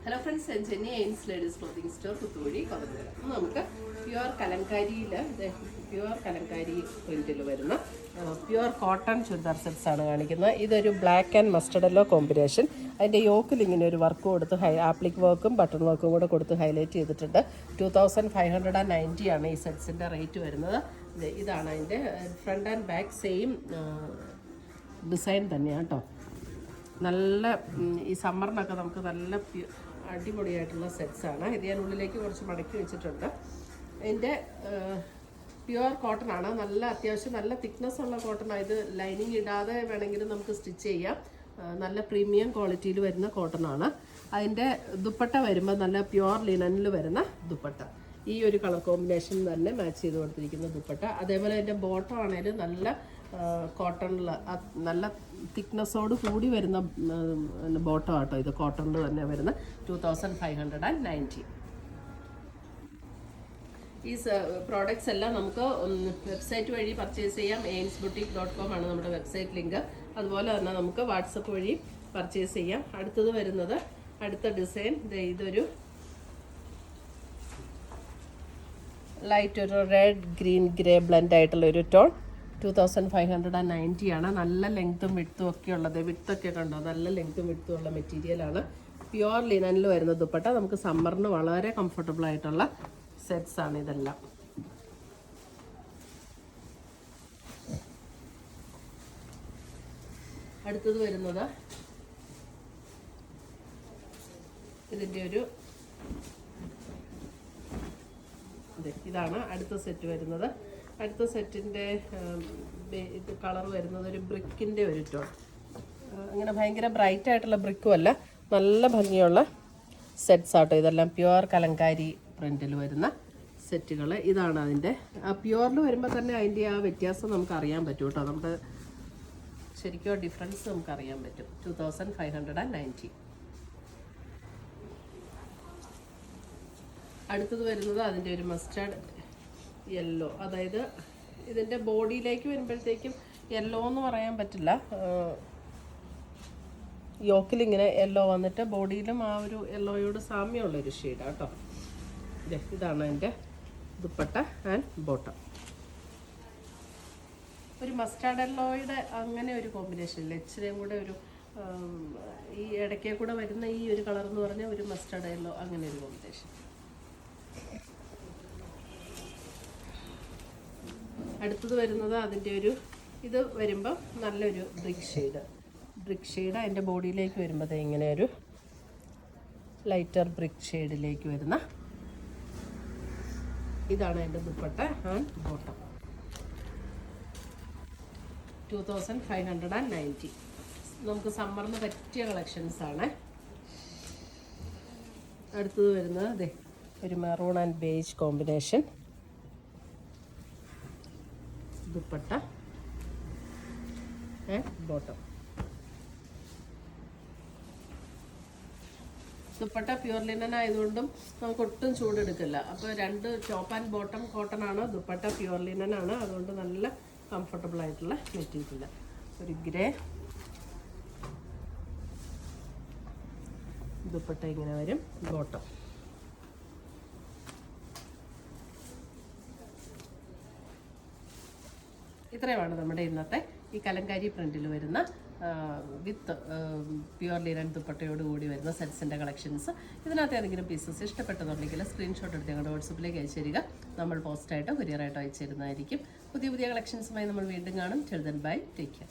Hello friends, Chennai Aims ladies clothing store Puthuvazhi Kollam. നമുക്ക് pure കലങ്കാരിയിൽ pure kalamkari പ്രിന്റിൽ വരുന്ന പ്യുവർ കോട്ടൺ ചുരിദാർ സെറ്റ്സ് ആണ് കാണിക്കുന്നത്. ഇതൊരു black and mustard yellow combination. അതിൻ്റെ യോക്കിൽ ഇങ്ങനെ ഒരു വർക്ക് കൊടുത്ത് ആപ്ലിക് വർക്കും ബട്ടൺ വർക്കും കൂടെ കൊടുത്ത് ഹൈലൈറ്റ് ചെയ്തിട്ടുണ്ട്. 2590 ആണ് ഈ സെറ്റ്സിൻ്റെ റേറ്റ് വരുന്നത്. ഇതാണ് അതിൻ്റെ front and back same design തന്നെയാണ് കേട്ടോ. നല്ല ഈ സമ്മറിനൊക്കെ നമുക്ക് നല്ല അടിപൊളിയായിട്ടുള്ള സെറ്റ്സാണ്. ഇത് ഞാൻ ഉള്ളിലേക്ക് കുറച്ച് മടക്കി വെച്ചിട്ടുണ്ട്. ഇതിൻ്റെ പ്യുവർ കോട്ടൺ ആണ്. നല്ല അത്യാവശ്യം നല്ല തിക്നെസ് ഉള്ള കോട്ടണാണ്. ഇത് ലൈനിങ് ഇടാതെ വേണമെങ്കിലും നമുക്ക് സ്റ്റിച്ച് ചെയ്യാം. നല്ല പ്രീമിയം ക്വാളിറ്റിയിൽ വരുന്ന കോട്ടൺ ആണ്. അതിൻ്റെ ദുപ്പട്ട വരുമ്പോൾ നല്ല പ്യുവർ ലിനനിൽ വരുന്ന ദുപ്പട്ട. ഈ ഒരു കളർ കോമ്പിനേഷൻ തന്നെ മാച്ച് ചെയ്ത് കൊടുത്തിരിക്കുന്ന ദുപ്പട്ട. അതേപോലെ അതിൻ്റെ ബോട്ടം ആണെങ്കിലും നല്ല കോട്ടണിൽ നല്ല തിക്നെസ്സോട് കൂടി വരുന്ന ബോട്ടം ആട്ടോ. ഇത് കോട്ടണിൽ തന്നെ വരുന്ന 2590. ഈ പ്രോഡക്റ്റ്സ് എല്ലാം നമുക്ക് വെബ്സൈറ്റ് വഴി പർച്ചേസ് ചെയ്യാം. ainsboutique.com ആണ് നമ്മുടെ വെബ്സൈറ്റ് ലിങ്ക്. അതുപോലെ തന്നെ നമുക്ക് വാട്സപ്പ് വഴി പർച്ചേസ് ചെയ്യാം. അടുത്തത് വരുന്നത് അടുത്ത ഡിസൈൻ ഇതൊരു ലൈറ്റ് ഒരു റെഡ് ഗ്രീൻ ഗ്രേ ബ്ലെൻഡ് ആയിട്ടുള്ള ഒരു ടോൺ. 2590 ആണ്. നല്ല ലെങ്ത്തും വിഡ്ത്തും ഒക്കെ ഉള്ളത്. വിഡ്ത്തൊക്കെ കണ്ടോ, നല്ല ലെങ്ത്തും വിഡ്ത്തും ഉള്ള മെറ്റീരിയലാണ്. പ്യുവർ ലിനനിൽ വരുന്ന ദുപ്പട്ട. നമുക്ക് സമ്മറിന് വളരെ കംഫർട്ടബിൾ ആയിട്ടുള്ള സെറ്റ്സ് ആണ് ഇതെല്ലാം. അടുത്തത് വരുന്നത് ഇതിൻ്റെ ഒരു ഇതാണ് അടുത്ത സെറ്റ് വരുന്നത്. അടുത്ത സെറ്റിൻ്റെ ഇത് കളർ വരുന്നത് ഒരു ബ്രിക്കിൻ്റെ ഒരു ടോൺ. അങ്ങനെ ഭയങ്കര ബ്രൈറ്റ് ആയിട്ടുള്ള ബ്രിക്കും അല്ല, നല്ല ഭംഗിയുള്ള സെറ്റ്സ് ആട്ടോ. ഇതെല്ലാം പ്യുവർ കലങ്കാരി പ്രിൻറ്റിൽ വരുന്ന സെറ്റുകൾ. ഇതാണ് അതിൻ്റെ പ്യുവറിൽ വരുമ്പോൾ തന്നെ അതിൻ്റെ ആ വ്യത്യാസം നമുക്ക് അറിയാൻ പറ്റും കേട്ടോ. നമുക്ക് ശരിക്കും ഡിഫറൻസ് നമുക്ക് അറിയാൻ പറ്റും. 2590. അടുത്തത് വരുന്നത് അതിൻ്റെ ഒരു മസ്റ്റാർഡ് യെല്ലോ. അതായത് ഇതിൻ്റെ ബോഡിയിലേക്ക് വരുമ്പോഴത്തേക്കും യെല്ലോ എന്ന് പറയാൻ പറ്റില്ല. യോക്കിലിങ്ങനെ യെല്ലോ വന്നിട്ട് ബോഡിയിലും ആ ഒരു യെല്ലോയോട് സാമ്യമുള്ളൊരു ഷെയ്ഡാണ് കേട്ടോ. ഇതാണ് അതിൻ്റെ ദുപ്പട്ട ആൻഡ് ബോട്ടം. ഒരു മസ്റ്റാർഡ് യെല്ലോയുടെ അങ്ങനെ ഒരു കോമ്പിനേഷൻ ഇല്ല. ഇച്ചിരിയും കൂടെ ഒരു ഈ ഇടയ്ക്കേ കൂടെ വരുന്ന ഈ ഒരു കളർ എന്ന് പറഞ്ഞാൽ ഒരു മസ്റ്റാർഡ് യെല്ലോ അങ്ങനെ ഒരു കോമ്പിനേഷൻ. അടുത്തത് വരുന്നത് അതിൻ്റെ ഒരു ഇത് വരുമ്പോൾ നല്ലൊരു ബ്രിക്ക് ഷെയ്ഡ് അതിൻ്റെ ബോഡിയിലേക്ക് വരുമ്പോൾ ഇങ്ങനെ ഒരു ലൈറ്റർ ബ്രിക്ക് ഷെയ്ഡിലേക്ക് വരുന്ന ഇതാണ് അതിൻ്റെ ദുപ്പട്ട ആൻഡ് ബോട്ടം. 2590. നമുക്ക് സമ്മറിന് പറ്റിയ കളക്ഷൻസാണ്. അടുത്തത് വരുന്നത് ഒരു maroon and beige combination dupatta bottom. Dupatta pure linen ആയതുകൊണ്ടും നമുക്ക് ഒട്ടും ചൂടെടുക്കില്ല. അപ്പോൾ രണ്ട് ടോപ്പ് ആൻഡ് ബോട്ടം കോട്ടൺ ആണ്, ദുപ്പട്ട പ്യുവർ ലിനൻ ആണ്. അതുകൊണ്ട് നല്ല കംഫർട്ടബിൾ ആയിട്ടുള്ള മെറ്റീരിയൽ. ഒരു ഗ്രേ ദുപ്പട്ട ഇങ്ങനെ വരും. ബോട്ടം ഇത്രയുമാണ് നമ്മുടെ ഇന്നത്തെ ഈ കലങ്കാരി പ്രിന്റിൽ വരുന്ന വിത്ത് പ്യുവർ ലിനൻ ദുപ്പട്ടയോട് കൂടി വരുന്ന സെറ്റ്സിൻ്റെ കളക്ഷൻസ്. ഇതിനകത്ത് ഏതെങ്കിലും പീസസ് ഇഷ്ടപ്പെട്ടതുണ്ടെങ്കിൽ സ്ക്രീൻഷോട്ട് എടുത്ത് ഞങ്ങളുടെ വാട്സപ്പിലേക്ക് അയച്ചു തരിക. നമ്മൾ പോസ്റ്റായിട്ടോ കൊറിയറായിട്ടോ അയച്ചു തരുന്നതായിരിക്കും. പുതിയ കളക്ഷൻസുമായി നമ്മൾ വീണ്ടും കാണും. Till then bye, take care.